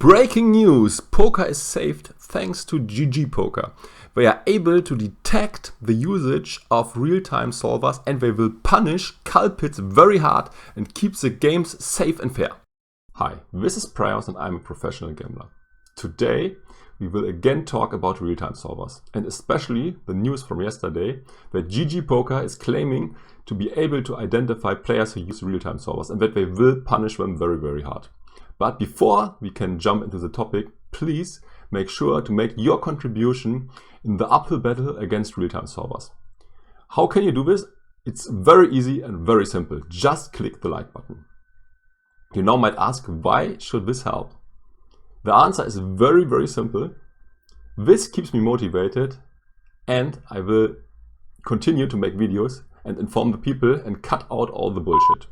Breaking news! Poker is saved thanks to GG Poker. They are able to detect the usage of real-time solvers and they will punish culprits very hard and keep the games safe and fair. Hi, this is Praios and I'm a professional gambler. Today we will again talk about real-time solvers and especially the news from yesterday that GG Poker is claiming to be able to identify players who use real-time solvers and that they will punish them very hard. But before we can jump into the topic, please make sure to make your contribution in the uphill battle against real-time solvers. How can you do this? It's very easy and very simple. Just click the like button. You now might ask, why should this help? The answer is very simple. This keeps me motivated and I will continue to make videos and inform the people and cut out all the bullshit.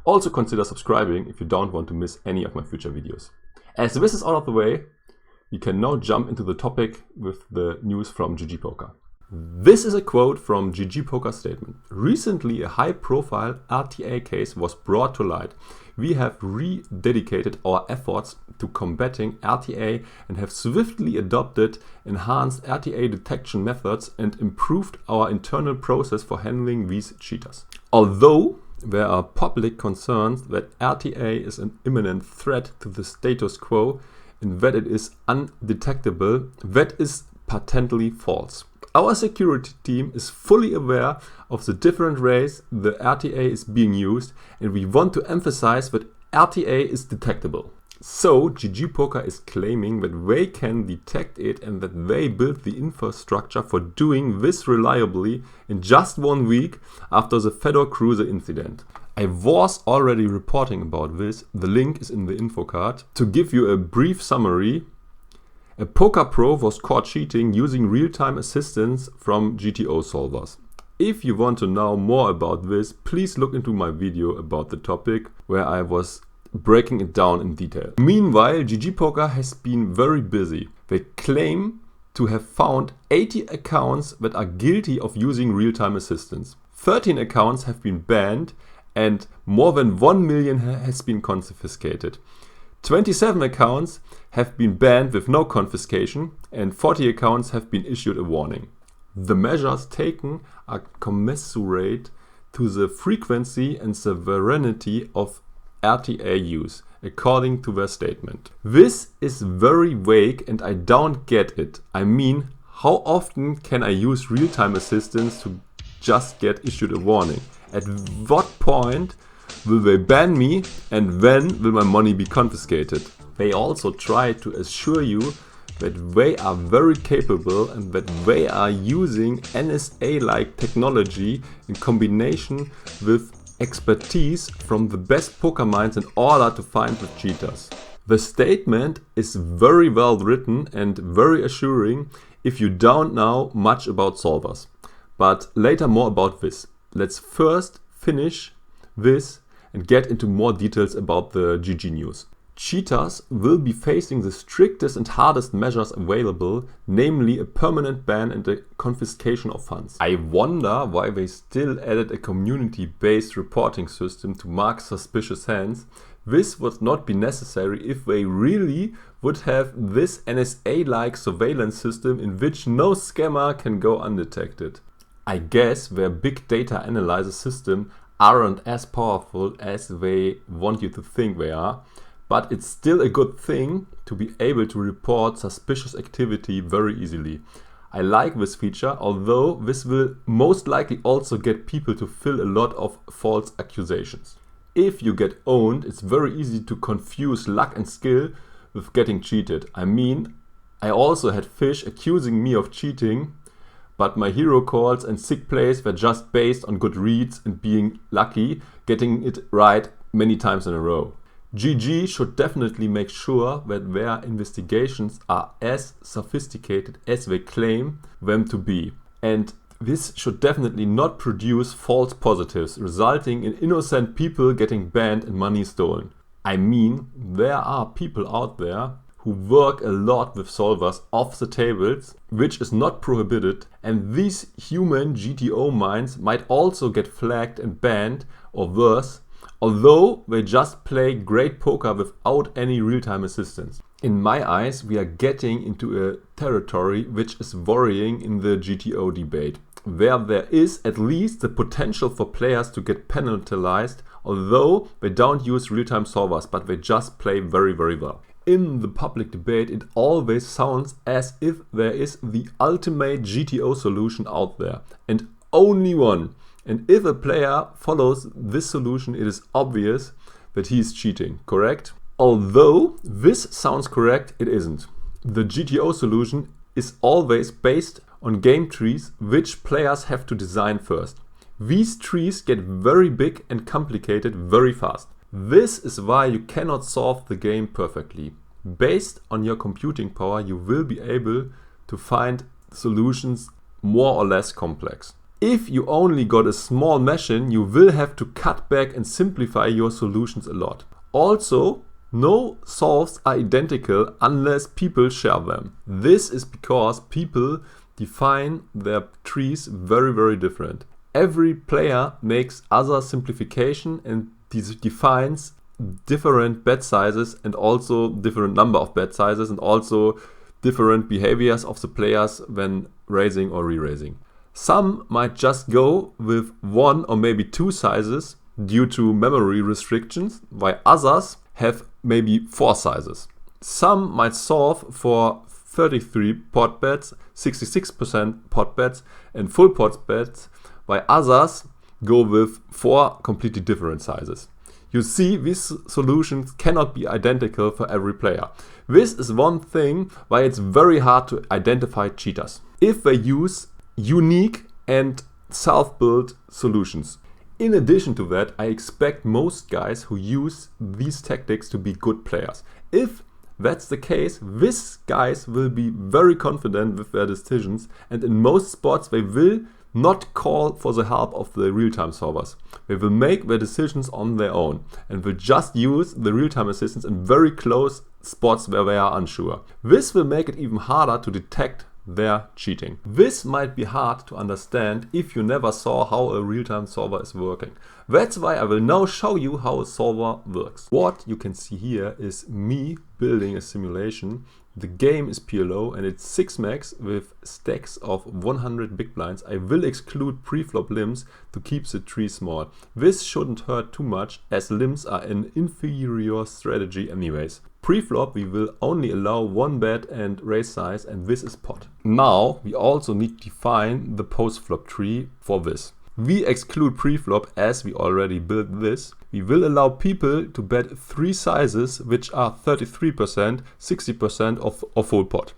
Also consider subscribing if you don't want to miss any of my future videos. As this is out of the way, we can now jump into the topic with the news from GG Poker. This is a quote from GG Poker's statement. Recently, a high-profile RTA case was brought to light. We have rededicated our efforts to combating RTA and have swiftly adopted enhanced RTA detection methods and improved our internal process for handling these cheaters. Although there are public concerns that RTA is an imminent threat to the status quo and that it is undetectable, that is patently false. Our security team is fully aware of the different ways the RTA is being used and we want to emphasize that RTA is detectable. So GG Poker is claiming that they can detect it and that they built the infrastructure for doing this reliably in just 1 week after the Fedor Cruiser incident. I was already reporting about this, the link is in the info card. To give you a brief summary, a poker pro was caught cheating using real-time assistance from GTO solvers. If you want to know more about this, please look into my video about the topic where I was breaking it down in detail. Meanwhile, GG Poker has been very busy. They claim to have found 80 accounts that are guilty of using real-time assistance. 13 accounts have been banned and more than 1 million has been confiscated. 27 accounts have been banned with no confiscation and 40 accounts have been issued a warning. The measures taken are commensurate to the frequency and severity of RTA use, according to their statement. This is very vague and I don't get it. I mean, how often can I use real-time assistance to just get issued a warning? At what point will they ban me and when will my money be confiscated? They also try to assure you that they are very capable and that they are using NSA-like technology in combination with expertise from the best poker minds in order to find the cheaters. The statement is very well written and very assuring if you don't know much about solvers. But later more about this. Let's first finish this and get into more details about the GG news. Cheaters will be facing the strictest and hardest measures available, namely a permanent ban and the confiscation of funds. I wonder why they still added a community-based reporting system to mark suspicious hands. This would not be necessary if they really would have this NSA-like surveillance system in which no scammer can go undetected. I guess their big data analyzer system aren't as powerful as they want you to think they are. But it's still a good thing to be able to report suspicious activity very easily. I like this feature, although this will most likely also get people to fill a lot of false accusations. If you get owned, it's very easy to confuse luck and skill with getting cheated. I mean, I also had fish accusing me of cheating, but my hero calls and sick plays were just based on good reads and being lucky, getting it right many times in a row. GG should definitely make sure that their investigations are as sophisticated as they claim them to be. And this should definitely not produce false positives, resulting in innocent people getting banned and money stolen. I mean, there are people out there who work a lot with solvers off the tables, which is not prohibited, and these human GTO minds might also get flagged and banned, or worse, although they just play great poker without any real-time assistance. In my eyes, we are getting into a territory which is worrying in the GTO debate, where there is at least the potential for players to get penalized, although they don't use real-time solvers, but they just play very, very well. In the public debate, it always sounds as if there is the ultimate GTO solution out there, and only one. And if a player follows this solution, it is obvious that he is cheating, correct? Although this sounds correct, it isn't. The GTO solution is always based on game trees which players have to design first. These trees get very big and complicated very fast. This is why you cannot solve the game perfectly. Based on your computing power, you will be able to find solutions more or less complex. If you only got a small machine, you will have to cut back and simplify your solutions a lot. Also, no solves are identical unless people share them. This is because people define their trees very, very different. Every player makes other simplification and defines different bet sizes and also different number of bet sizes and also different behaviors of the players when raising or re-raising. Some might just go with one or maybe two sizes due to memory restrictions, while others have maybe 4 sizes. Some might solve for 33 pot bets, 66% pot bets and full pot bets, while others go with 4 completely different sizes. You see, these solutions cannot be identical for every player. This is one thing why it's very hard to identify cheaters, if they use unique and self-built solutions. In addition to that, I expect most guys who use these tactics to be good players. If that's the case, these guys will be very confident with their decisions, and in most spots they will not call for the help of the real-time solvers. They will make their decisions on their own and will just use the real-time assistance in very close spots where they are unsure. This will make it even harder to detect their cheating. This might be hard to understand if you never saw how a real-time solver is working. That's why I will now show you how a solver works. What you can see here is me building a simulation. The game is PLO and it's 6 max with stacks of 100 big blinds. I will exclude pre-flop limbs to keep the tree small. This shouldn't hurt too much as limbs are an inferior strategy anyways. Pre-flop we will only allow 1 bet and raise size, and this is pot. Now we also need to define the post-flop tree for this. We exclude pre-flop as we already built this. We will allow people to bet 3 sizes which are 33%, 60% of full pot.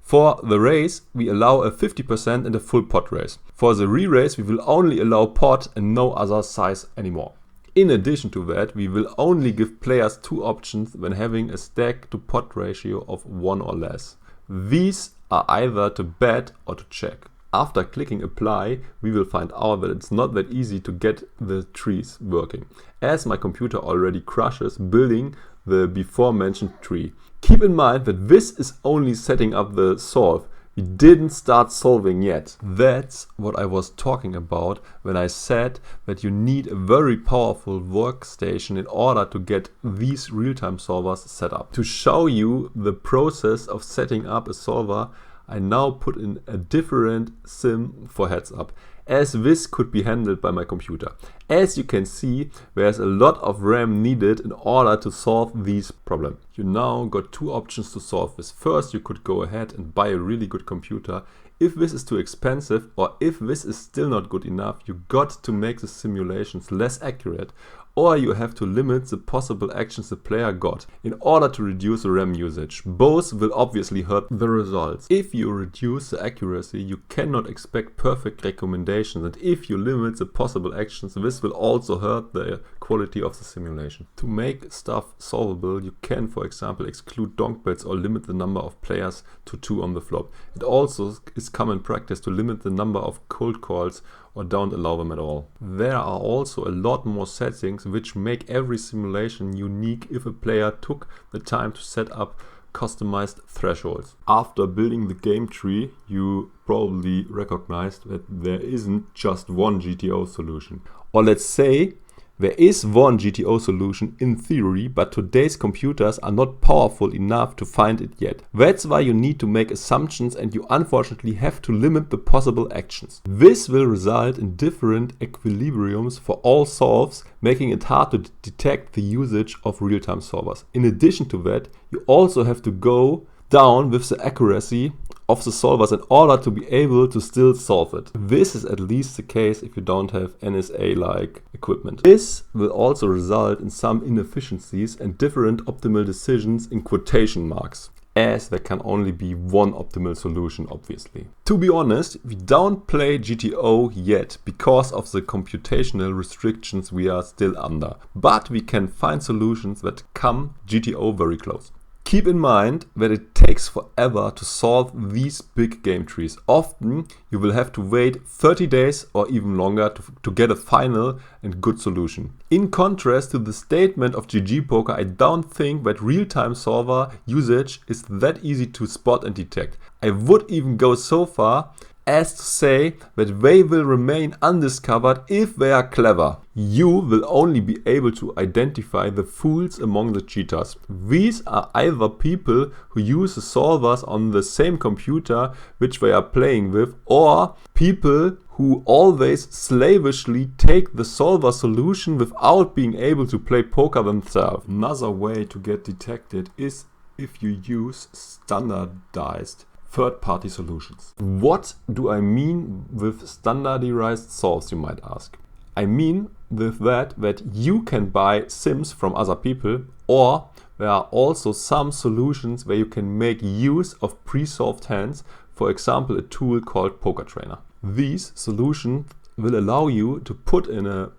For the raise we allow a 50% and a full pot raise. For the re-raise we will only allow pot and no other size anymore. In addition to that, we will only give players 2 options when having a stack to pot ratio of 1 or less. These are either to bet or to check. After clicking apply, we will find out that it's not that easy to get the trees working, as my computer already crushes building the before mentioned tree. Keep in mind that this is only setting up the solve. We didn't start solving yet. That's what I was talking about when I said that you need a very powerful workstation in order to get these real-time solvers set up. To show you the process of setting up a solver, I now put in a different sim for heads up, as this could be handled by my computer. As you can see, there's a lot of RAM needed in order to solve these problems. You now got 2 options to solve this. First, you could go ahead and buy a really good computer. If this is too expensive or if this is still not good enough, you got to make the simulations less accurate, or you have to limit the possible actions the player got in order to reduce the RAM usage. Both will obviously hurt the results. If you reduce the accuracy, you cannot expect perfect recommendations, and if you limit the possible actions, this will also hurt the quality of the simulation. To make stuff solvable, you can, for example, exclude donk bets or limit the number of players to 2 on the flop. It also is common practice to limit the number of cold calls or don't allow them at all. There are also a lot more settings which make every simulation unique if a player took the time to set up customized thresholds. After building the game tree, you probably recognized that there isn't just one GTO solution. Or let's say There is one GTO solution in theory, but today's computers are not powerful enough to find it yet. That's why you need to make assumptions and you unfortunately have to limit the possible actions. This will result in different equilibriums for all solves, making it hard to detect the usage of real-time solvers. In addition to that, you also have to go down with the accuracy of the solvers in order to be able to still solve it. This is at least the case if you don't have NSA-like equipment. This will also result in some inefficiencies and different optimal decisions in quotation marks, as there can only be one optimal solution, obviously. To be honest, we don't play GTO yet because of the computational restrictions we are still under, but we can find solutions that come GTO very close. Keep in mind that it takes forever to solve these big game trees. Often you will have to wait 30 days or even longer to get a final and good solution. In contrast to the statement of GG Poker, I don't think that real-time solver usage is that easy to spot and detect. I would even go so far as to say that they will remain undiscovered if they are clever. You will only be able to identify the fools among the cheaters. These are either people who use the solvers on the same computer which they are playing with, or people who always slavishly take the solver solution without being able to play poker themselves. Another way to get detected is if you use standardized third-party solutions. What do I mean with standardized solves, you might ask? I mean with that you can buy sims from other people, or there are also some solutions where you can make use of pre-solved hands, for example a tool called Poker Trainer. These solutions will allow you to put in a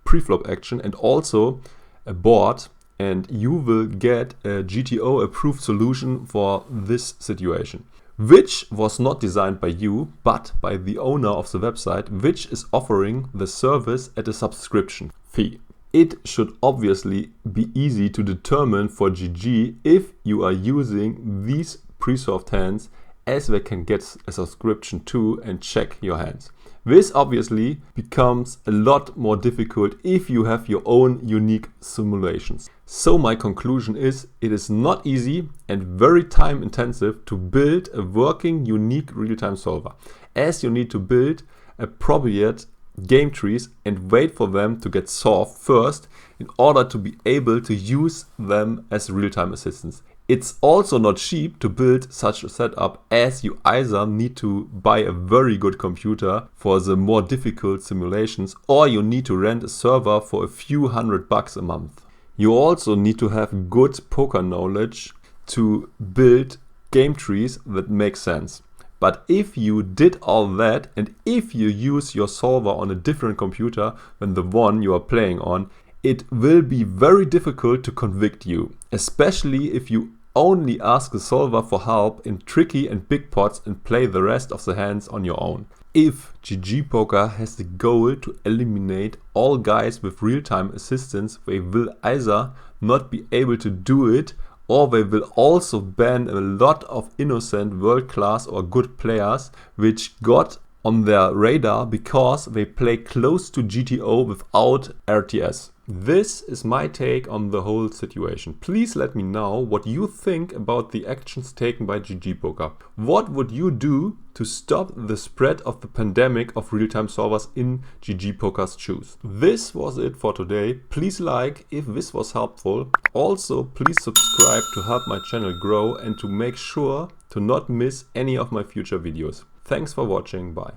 pre-flop action and also a board, and you will get a GTO approved solution for this situation, which was not designed by you, but by the owner of the website, which is offering the service at a subscription fee. It should obviously be easy to determine for GG if you are using these pre-solved hands, as they can get a subscription too and check your hands. This obviously becomes a lot more difficult if you have your own unique simulations. So my conclusion is, it is not easy and very time intensive to build a working unique real-time solver, as you need to build appropriate game trees and wait for them to get solved first in order to be able to use them as real-time assistants. It's also not cheap to build such a setup, as you either need to buy a very good computer for the more difficult simulations, or you need to rent a server for a few $100 a month. You also need to have good poker knowledge to build game trees that make sense. But if you did all that, and if you use your solver on a different computer than the one you are playing on, it will be very difficult to convict you, especially if you only ask the solver for help in tricky and big pots and play the rest of the hands on your own. If GG Poker has the goal to eliminate all guys with real-time assistance, they will either not be able to do it, or they will also ban a lot of innocent world-class or good players which got on their radar because they play close to GTO without RTS. This is my take on the whole situation. Please let me know what you think about the actions taken by GG Poker. What would you do to stop the spread of the pandemic of real-time solvers in GG Poker's shoes? This was it for today. Please like if this was helpful. Also, please subscribe to help my channel grow and to make sure to not miss any of my future videos. Thanks for watching. Bye.